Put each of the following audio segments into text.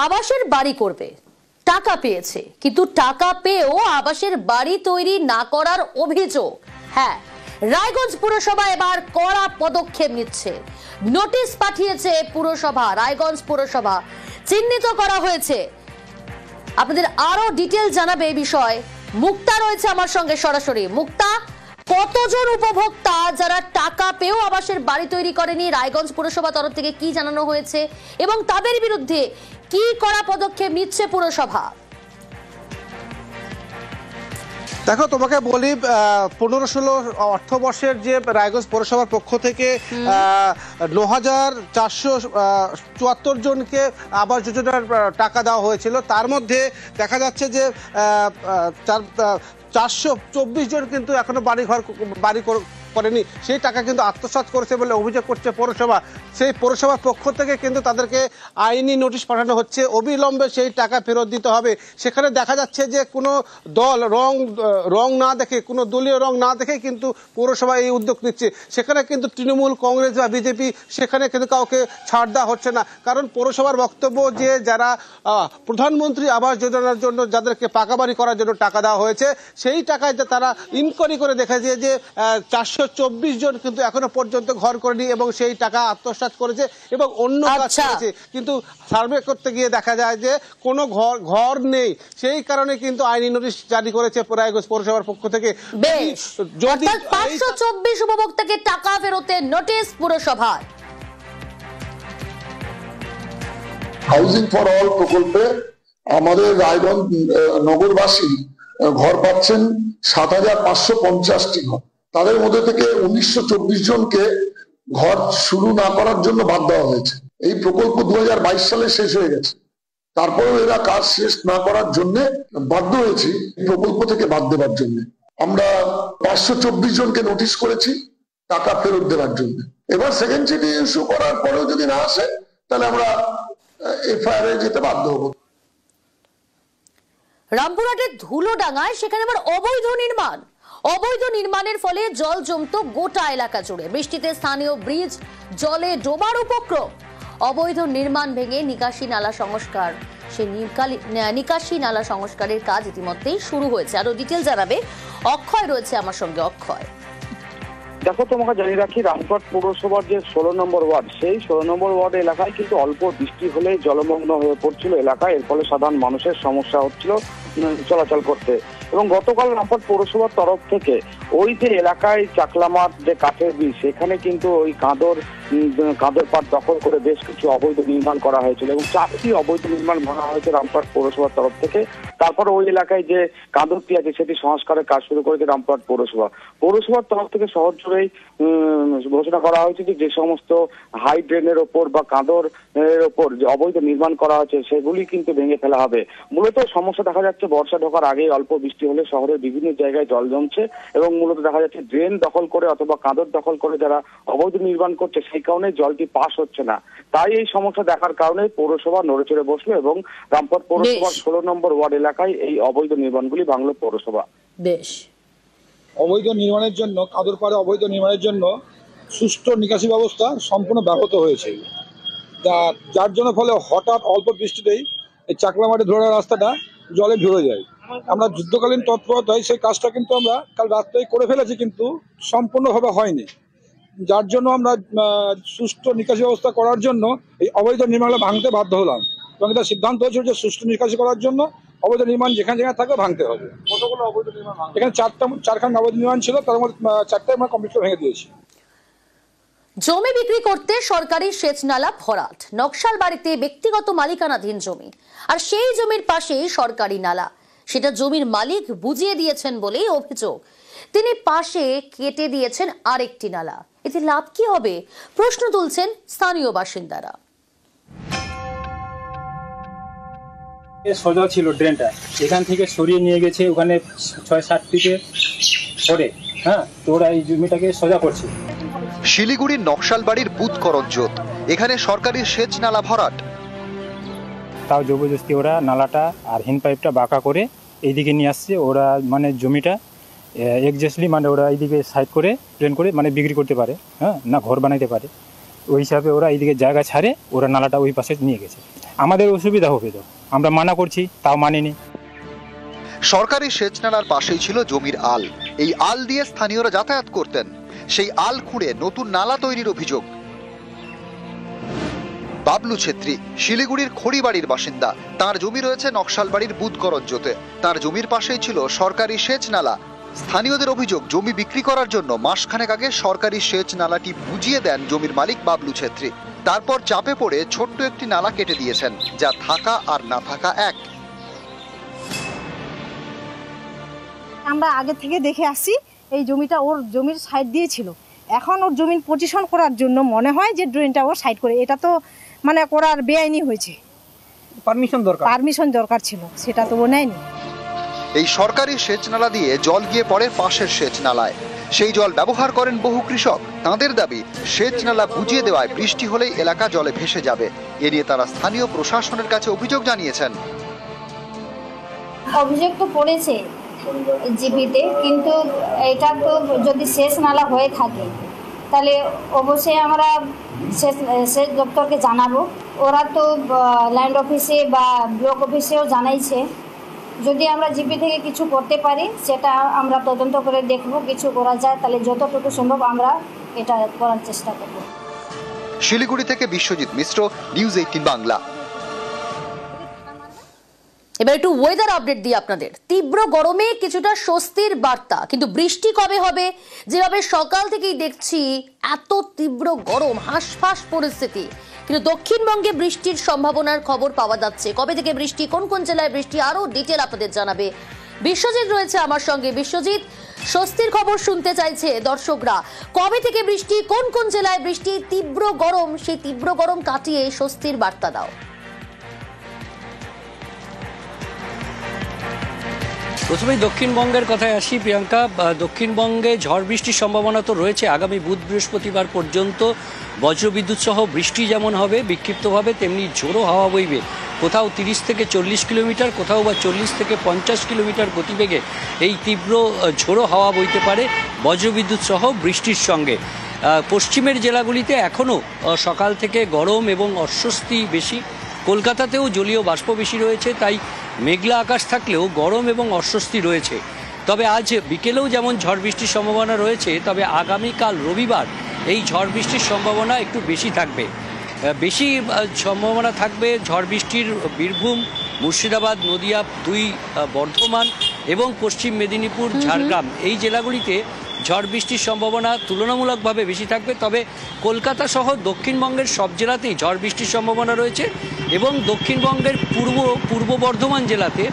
আবাসের বাড়ি করবে, টাকা পেয়েছে, কিন্তু টাকা পেয়েও আবাসের বাড়ি তৈরি না করার অভিযোগ। হ্যাঁ, রায়গঞ্জ পুরসভা এবার কড়া পদক্ষেপ নিচ্ছে। নোটিশ পাঠিয়েছে পুরসভা, রায়গঞ্জ পুরসভা। চিহ্নিত করা হয়েছে। আপনাদের আরো ডিটেইল জানাবে এই বিষয় মুক্তা রয়েছে আমার সঙ্গে সরাসরি। মুক্তা, কতজন উপভোক্তা যারা টাকা পেয়েও আবাসের বাড়ি তৈরি করেনি, রায়গঞ্জ পুরসভা তরফ থেকে কি জানানো হয়েছে এবং তাদের বিরুদ্ধে কি কড়া পদক্ষেপ নিচ্ছে পুরসভা? দেখো, তোমাকে বলি 15-16 অর্থবর্ষের যে রায়গঞ্জ পৌরসভার পক্ষ থেকে 9,474 জনকে আবাস যোজনার টাকা দেওয়া হয়েছিল। তার মধ্যে দেখা যাচ্ছে যে 424 জন কিন্তু এখনো বাড়ি করেনি, সেই টাকা কিন্তু আত্মসাৎ করেছে বলে অভিযোগ করছে পৌরসভা। সেই পৌরসভার পক্ষ থেকে কিন্তু তাদেরকে আইনি নোটিশ পাঠানো হচ্ছে, অবিলম্বে সেই টাকা ফেরত দিতে হবে। সেখানে দেখা যাচ্ছে যে কোনো দল রং না দেখে, কোনো দলীয় রং না দেখে কিন্তু পৌরসভা এই উদ্যোগ নিচ্ছে। সেখানে কিন্তু তৃণমূল, কংগ্রেস বা বিজেপি, সেখানে কিন্তু কাউকে ছাড় দেওয়া হচ্ছে না। কারণ পৌরসভার বক্তব্য যে যারা প্রধানমন্ত্রী আবাস যোজনার জন্য যাদেরকে পাকা বাড়ি করার জন্য টাকা দেওয়া হয়েছে, সেই টাকায় তারা ইনকোয়ারি করে দেখেছে যে 424 জন কিন্তু এখনো পর্যন্ত ঘর করেনি এবং সেই টাকা আত্মসাৎ করেছে এবং অন্য কাজ করেছে। কিন্তু সার্ভে করতে গিয়ে দেখা যায় যে কোনো ঘর নেই। সেই কারণে কিন্তু আইনি নোটিশ জারি করেছে রায়গঞ্জ পৌরসভার পক্ষ থেকে। 524 উপভোক্তাকে টাকা ফেরতের নোটিশ পুরসভার। হাউজিং ফর অল প্রকল্পে আমাদের রায়গঞ্জ নগরবাসী ঘর পাচ্ছেন 7,550টি ঘর। তাদের মধ্যে থেকে 1924 জনকে ঘর শুরু না করার জন্য বাদ দেওয়া হয়েছে। এই প্রকল্প 2022 সালে শেষ হয়ে গেছে, তারপরেও এরা কাজ শেষ না করার জন্য বাধ্য হয়েছি প্রকল্প থেকে বাদ দেওয়ার জন্য। আমরা 524 জনকে নোটিশ করেছি টাকা ফেরত দেওয়ার জন্য। এবার সেকেন্ড চিঠি ইস্যু করার পরেও যদি না আসে, তাহলে আমরা এফআইআর এ যেতে বাধ্য হব। রামপুরহাটের ধুলোডাঙ্গায় সেখানে আবার অবৈধ নির্মাণের ফলে জল জমতো গোটা এলাকা জুড়ে। বৃষ্টিতে স্থানীয় ব্রিজ জলে ডোবার উপক্রম। অবৈধ নির্মাণ ভেঙে নিকাশি নালা সংস্কার, সেই নিকাশি নালা সংস্কারের কাজ ইতিমধ্যেই শুরু হয়েছে। আরো ডিটেইল জানাবে অক্ষয় রয়েছে আমার সঙ্গে। অক্ষয়, দেখো, তোমাকে জানিয়ে রাখি, রামপুরহাট পৌরসভার যে 16 নম্বর ওয়ার্ড, সেই 16 নম্বর ওয়ার্ড এলাকায় কিন্তু অল্প বৃষ্টি হলে জলমগ্ন হয়ে পড়ছিল এলাকায়। এর ফলে সাধারণ মানুষের সমস্যা হচ্ছিল চলাচল করতে। এবং গতকাল রামপুরহাট পৌরসভার তরফ থেকে ওই যে এলাকায় চাকলামার যে কাঠের ব্রিজ, সেখানে কিন্তু ওই কাঁদর পাড় দখল করে বেশ কিছু অবৈধ নির্মাণ করা হয়েছিল এবং 4টি অবৈধ নির্মাণ ভাঙা হয়েছে রামপুরহাট পৌরসভার তরফ থেকে। তারপরে ওই এলাকায় যে কাঁদরটি আছে সেটি সংস্কারের কাজ শুরু করেছে রামপুরহাট পৌরসভার তরফ থেকে শহর জুড়েই ঘোষণা করা হয়েছে যে সমস্ত হাই ড্রেনের ওপর বা কাঁদর এর ওপর যে অবৈধ নির্মাণ করা হয়েছে সেগুলি কিন্তু ভেঙে ফেলা হবে। মূলত সমস্যা দেখা যাচ্ছে বর্ষা ঢোকার আগে অল্প বৃষ্টি হলে শহরের বিভিন্ন জায়গায় জল জমছে এবং মূলত দেখা যাচ্ছে ড্রেন দখল করে অথবা কাঁদর দখল করে যারা অবৈধ নির্মাণ করছে, সেই কারণে জলটি পাস হচ্ছে না। তাই এই সমস্যা দেখার কারণে পৌরসভা নড়েচড়ে বসলো এবং রামপুরহাট পৌরসভার 16 নম্বর ওয়ার্ড এলাকায় এই অবৈধ নির্মাণগুলি ভাঙল পৌরসভা। বেশ, অবৈধ নির্মাণের জন্য, কাঁদর পাড়ে অবৈধ নির্মাণের জন্য সুষ্ঠু নিকাশি ব্যবস্থা সম্পূর্ণ ব্যাহত হয়েছে, যার জন্য ফলে হঠাৎ অল্প বৃষ্টিতেই এই চাকলামাটি ধরে রাস্তাটা জলে ঢুকে যায়। আমরা যুদ্ধকালীন তৎপরতায় সেই কাজটা কিন্তু আমরা কাল রাত্রেই করে ফেলেছি, কিন্তু সম্পূর্ণভাবে হয়নি। যার জন্য আমরা সুষ্ঠু নিকাশি ব্যবস্থা করার জন্য এই অবৈধ নির্মাণগুলো ভাঙতে বাধ্য হলাম এবং এটা সিদ্ধান্ত হয়েছিল যে সুষ্ঠু নিকাশি করার জন্য অবৈধ নির্মাণ যেখানে থাকে ভাঙতে হবে। কতগুলো অবৈধ নির্মাণ? এখানে চারখানা অবৈধ নির্মাণ ছিল, তার মধ্যে 4টাই আমরা কমপ্লিট করে ভেঙে দিয়েছি। জমি বিক্রি করতে সরকারি সেচ নালা ভরাট। নকশাল বাড়িতে ব্যক্তিগত মালিকানাধীন জমি, আর সেই জমির পাশেই সরকারি নালা। সেটা জমির মালিক বুঝিয়ে দিয়েছেন বলেই অভিযোগ। তিনি পাশে কেটে দিয়েছেন আরেকটি নালা। এতে লাভ কি হবে প্রশ্ন তুলছেন স্থানীয় বাসিন্দারা। সোজা ছিল ড্রেনটা, এখান থেকে সরিয়ে নিয়ে গেছে ওখানে 6-7 ফিটে পরে। তো ওরা এই জমিটাকে সোজা করছে। শিলিগুড়ির নকশাল বাড়ির বুথ করঞ্জোত, এখানে সরকারি সেচ নালা ভরাট। তাও জবরদস্তি ওরা নালাটা আর হিন পাইপটা বাঁকা করে এইদিকে নিয়ে আসছে। ওরা মানে জমিটা এক্স্যাক্টলি মানে ওরা এইদিকে সাইড করে প্লেন করে মানে বিক্রি করতে পারে, না ঘর বানাইতে পারে। ওই হিসাবে ওরা এইদিকে জায়গা ছাড়ে, ওরা নালাটা ওই পাশে নিয়ে গেছে। আমাদের অসুবিধা হবে তো, আমরা মানা করছি, তাও মানেনি। সরকারি সেচ নালার পাশেই ছিল জমির আল। এই আল দিয়ে স্থানীয়রা যাতায়াত করতেন। সেই আল খুঁড়ে নতুন নালা তৈরির অভিযোগ। বাবলু ছেত্রী শিলিগুড়ির খড়িবাড়ির বাসিন্দা। তার জমি রয়েছে নকশালবাড়ির বুধকরঞ্জতে। তার জমির পাশেই ছিল সরকারি সেচ নালা। স্থানীয়দের অভিযোগ, জমি বিক্রি করার জন্য মাসখানেক আগে সরকারি সেচ নালাটি বুঝিয়ে দেন জমির মালিক বাবলু ছেত্রী। তারপর চাপে পড়ে ছোট্ট একটি নালা কেটে দিয়েছেন, যা থাকা আর না থাকা এক। আমরা আগে থেকে দেখে আসছি এই জমিটা ওর জমির সাইড দিয়ে ছিল। এখন ওর জমির পজিশন করার জন্য মনে হয় যে ড্রেনটা ওর সাইড করে, এটা তো মানে করার বেআইনি হয়েছে। পারমিশন দরকার ছিল, সেটা তো ও নেয়নি। এই সরকারি সেচ নালা দিয়ে জল গিয়ে পড়ে পাশের সেচ নালায়। সেই জল ব্যবহার করেন বহু কৃষক। তাঁদের দাবি, সেচ নালা বুঝিয়ে দেওয়ায় বৃষ্টি হলেই এলাকা জলে ভেসে যাবে। এ নিয়ে তারা স্থানীয় প্রশাসনের কাছে অভিযোগ জানিয়েছেন। অভিযোগ তো পড়েছে জিপিতে, কিন্তু এটা তো যদি শেষ নালা হয়ে থাকে তাহলে অবশ্যই আমরা সেচ দপ্তরকে জানাবো। ওরা তো ল্যান্ড অফিসে বা ব্লক অফিসেও জানাইছে। যদি আমরা জিপি থেকে কিছু করতে পারি সেটা আমরা তদন্ত করে দেখব, কিছু করা যায় তাহলে যতটুকু সম্ভব আমরা এটা করার চেষ্টা করব। শিলিগুড়ি থেকে বিশ্বজিৎ মিশ্র, নিউজ 18 বাংলা। এবার একটু ওয়েদার আপডেট দিই আপনাদের। তীব্র গরমে কিছুটা স্বস্তির বার্তা, কিন্তু বৃষ্টি কবে হবে? যেভাবে সকাল থেকেই দেখছি এত তীব্র গরম, হাঁসফাঁস পরিস্থিতি, কিন্তু দক্ষিণবঙ্গে বৃষ্টির সম্ভাবনার খবর পাওয়া যাচ্ছে। কবে থেকে বৃষ্টি, কোন কোন জেলায় বৃষ্টি, আরো ডিটেল আপনাদের জানাবে বিশ্বজিৎ রয়েছে আমার সঙ্গে। বিশ্বজিৎ, স্বস্তির খবর শুনতে চাইছে দর্শকরা। কবে থেকে বৃষ্টি, কোন কোন জেলায় বৃষ্টি, তীব্র গরম, সেই তীব্র গরম কাটিয়ে স্বস্তির বার্তা দাও। প্রথমেই দক্ষিণবঙ্গের কথায় আসি প্রিয়াঙ্কা। দক্ষিণবঙ্গে ঝড় বৃষ্টির সম্ভাবনা তো রয়েছে আগামী বুধ বৃহস্পতিবার পর্যন্ত। বজ্রবিদ্যুৎ সহ বৃষ্টি যেমন হবে বিক্ষিপ্তভাবে, তেমনি ঝোড়ো হাওয়া বইবে। কোথাও 30 থেকে 40 কিলোমিটার, কোথাও বা 40 থেকে 50 কিলোমিটার গতিবেগে এই তীব্র ঝোড়ো হাওয়া বইতে পারে বজ্রবিদ্যুৎ সহ বৃষ্টির সঙ্গে। পশ্চিমের জেলাগুলিতে এখনও সকাল থেকে গরম এবং অস্বস্তি বেশি। কলকাতাতেও জলীয় বাষ্প বেশি রয়েছে, তাই মেঘলা আকাশ থাকলেও গরম এবং অস্বস্তি রয়েছে। তবে আজ বিকেলেও যেমন ঝড় বৃষ্টির সম্ভাবনা রয়েছে, তবে আগামীকাল রবিবার এই ঝড় বৃষ্টির সম্ভাবনা একটু বেশি থাকবে। বেশি সম্ভাবনা থাকবে ঝড় বৃষ্টির বীরভূম, মুর্শিদাবাদ, নদিয়া, 2 বর্ধমান এবং পশ্চিম মেদিনীপুর, ঝাড়গ্রাম এই জেলাগুলিতে ঝড় বৃষ্টির সম্ভাবনা তুলনামূলকভাবে বেশি থাকবে। তবে কলকাতা সহ দক্ষিণবঙ্গের সব জেলাতেই ঝড় বৃষ্টির সম্ভাবনা রয়েছে এবং দক্ষিণবঙ্গের পূর্ব বর্ধমান জেলাতে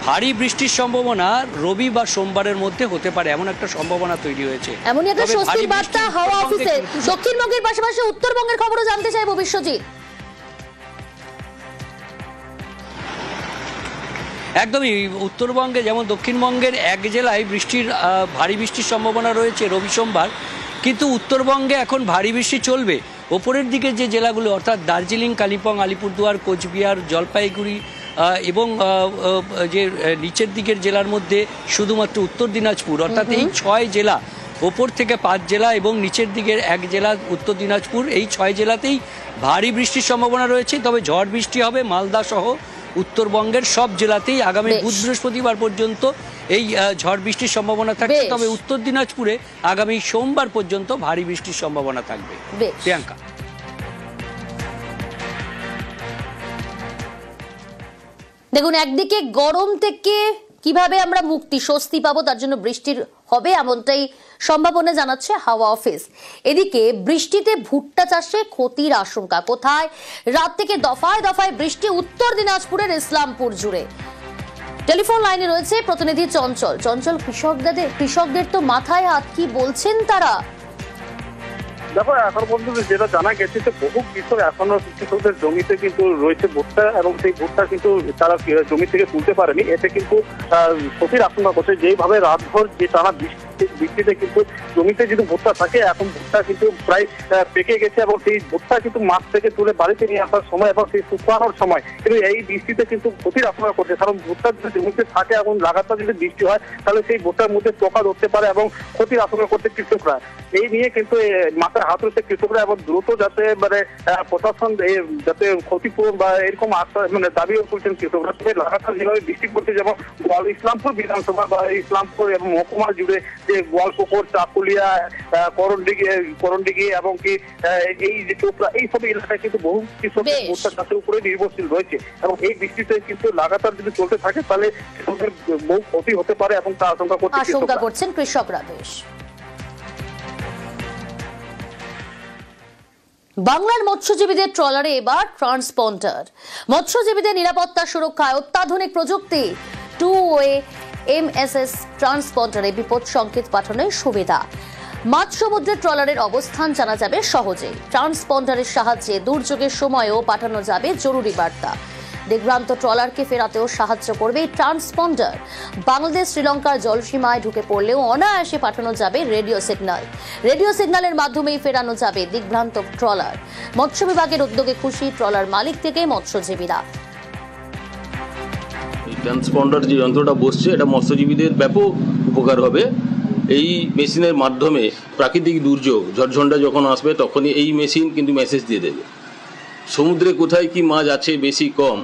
ভারী বৃষ্টির সম্ভাবনা রবি বা সোমবারের মধ্যে হতে পারে, এমন একটা সম্ভাবনা তৈরি হয়েছে। এমনই একটা স্বস্তির বার্তা হাওয়া অফিসে। দক্ষিণবঙ্গের পাশাপাশি উত্তরবঙ্গের খবরও জানতে চাইবো বিশ্বজিৎ। একদমই, উত্তরবঙ্গে যেমন দক্ষিণবঙ্গের এক জেলায় ভারী বৃষ্টির সম্ভাবনা রয়েছে রবি সোমবার, কিন্তু উত্তরবঙ্গে এখন ভারী বৃষ্টি চলবে। ওপরের দিকে যে জেলাগুলো অর্থাৎ দার্জিলিং, কালিম্পং, আলিপুরদুয়ার, কোচবিহার, জলপাইগুড়ি এবং যে নিচের দিকের জেলার মধ্যে শুধুমাত্র উত্তর দিনাজপুর, অর্থাৎ এই 6 জেলা, ওপর থেকে 5 জেলা এবং নিচের দিকের 1 জেলা উত্তর দিনাজপুর, এই 6 জেলাতেই ভারী বৃষ্টির সম্ভাবনা রয়েছে। তবে ঝড় বৃষ্টি হবে মালদা সহ উত্তরবঙ্গের সব জেলাতেই আগামী বুধ বৃহস্পতিবার পর্যন্ত এই ঝড় বৃষ্টির সম্ভাবনা থাকবে। তবে উত্তর দিনাজপুরে আগামী সোমবার পর্যন্ত ভারী বৃষ্টির সম্ভাবনা থাকবে। প্রিয়াঙ্কা, দেখুন, একদিকে গরম থেকে কিভাবে আমরা মুক্তি, স্বস্তি পাবো, তার জন্য বৃষ্টির হবে এমনটাই সম্ভাবনা জানাচ্ছে হাওয়া অফিস। এদিকে বৃষ্টিতে ভুট্টা চাষে ক্ষতির আশঙ্কা। কোথায়? রাত থেকে দফায় দফায় বৃষ্টি উত্তর দিনাজপুরের ইসলামপুর জুড়ে। টেলিফোন লাইনে রয়েছে প্রতিনিধি চঞ্চল। চঞ্চল, কৃষকদের তো মাথায় হাত, কি বলছেন তারা? দেখো, এখন পর্যন্ত যেটা জানা গেছে যে বহু কৃষক এখনো কৃষকদের জমিতে কিন্তু রয়েছে ভুট্টা, এবং সেই ভুট্টা কিন্তু তারা জমি থেকে তুলতে পারেনি। এতে কিন্তু ক্ষতির আশঙ্কা করছে। যেইভাবে রাতভর যে টানা বৃষ্টি সেই বৃষ্টিতে কিন্তু জমিতে যদি ভুট্টা থাকে, এখন ভুট্টা কিন্তু প্রায় পেকে গেছে এবং সেই ভুট্টা কিন্তু মাঠ থেকে তুলে বাড়িতে নিয়ে আসার সময় এবং সেই শুকানোর সময় কিন্তু এই বৃষ্টিতে কিন্তু ক্ষতির আশঙ্কা করছে। কারণ ভুট্টা যদি জমিতে থাকে এবং লাগাতার যদি বৃষ্টি হয় তাহলে সেই ভুট্টার মধ্যে পোকা ধরতে পারে এবং ক্ষতির আশঙ্কা করছে কৃষকরা। এই নিয়ে কিন্তু মাথায় হাত রয়েছে কৃষকরা এবং দ্রুত যাতে মানে প্রশাসন যাতে ক্ষতিপূরণ বা এরকম মানে দাবিও করছেন কৃষকরা। তবে লাগাতার যেভাবে বৃষ্টি পড়ছে, যেমন ইসলামপুর বিধানসভা বা ইসলামপুর এবং মহকুমা জুড়ে যে গোয়ালপুকুর, চাকুলিয়া, করণডিগি এবং কি এই যে চোপড়া, এই সব এলাকায় কিন্তু বহু কৃষক ভুট্টা চাষের উপরে নির্ভরশীল রয়েছে এবং এই বৃষ্টিতে কিন্তু লাগাতার যদি চলতে থাকে তাহলে কৃষকদের বহু ক্ষতি হতে পারে এবং তা আশঙ্কা করছেন কৃষকরা। বেশ, বাংলার মৎস্যজীবীদের ট্রলারে এবার ট্রান্সপন্ডার। মৎস্যজীবীদের নিরাপত্তা সুরক্ষায় অত্যাধুনিক প্রযুক্তি 2-way MSS ট্রান্সপন্ডারে বিপদ সংকেত পাঠানোর সুবিধা। মাঝ সমুদ্রের ট্রলারের অবস্থান জানা যাবে সহজেই। ট্রান্সপন্ডারের সাহায্যে দুর্যোগের সময়ও পাঠানো যাবে জরুরি বার্তা। দিগ্ভ্রান্ত ট্রলারকে ফেরাতেও সাহায্য করবে এই ট্রান্সপন্ডার। বাংলাদেশ শ্রীলঙ্কার জলসীমায় ঢুকে পড়লেও অনায়াসে পাঠানো যাবে রেডিও সিগন্যাল। রেডিও সিগন্যালের মাধ্যমেই ফেরানো যাবে দিগ্ভ্রান্ত ট্রলার। মৎস্য বিভাগের উদ্যোগে খুশি ট্রলার মালিক থেকে মৎস্যজীবীরা। ট্রান্সপন্ডার যে যন্ত্রটা বসছে, এটা মৎস্যজীবীদের ব্যাপক উপকার হবে। এই মেশিনের মাধ্যমে প্রাকৃতিক দুর্যোগ ঝড়ঝন্ডা যখন আসবে তখনই এই মেশিন কিন্তু মেসেজ দিয়ে দেবে সমুদ্রে কোথায় কি মাছ আছে বেশি কম।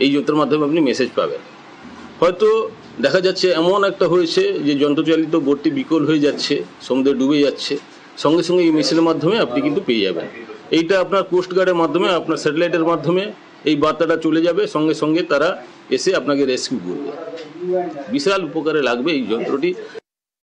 এই যন্ত্রের মাধ্যমে আপনি মেসেজ পাবেন। হয়তো দেখা যাচ্ছে এমন একটা হয়েছে যে যন্ত্রচালিত বোটটি বিকল হয়ে যাচ্ছে, সমুদ্রে ডুবে যাচ্ছে, সঙ্গে সঙ্গে এই মেশিনের মাধ্যমে আপনি কিন্তু পেয়ে যাবেন। এইটা আপনার কোস্টগার্ডের মাধ্যমে, আপনার স্যাটেলাইটের মাধ্যমে এই বার্তাটা চলে যাবে, সঙ্গে সঙ্গে তারা এসে আপনাকে রেস্কিউ করবে। বিশাল উপকারে লাগবে এই যন্ত্রটি।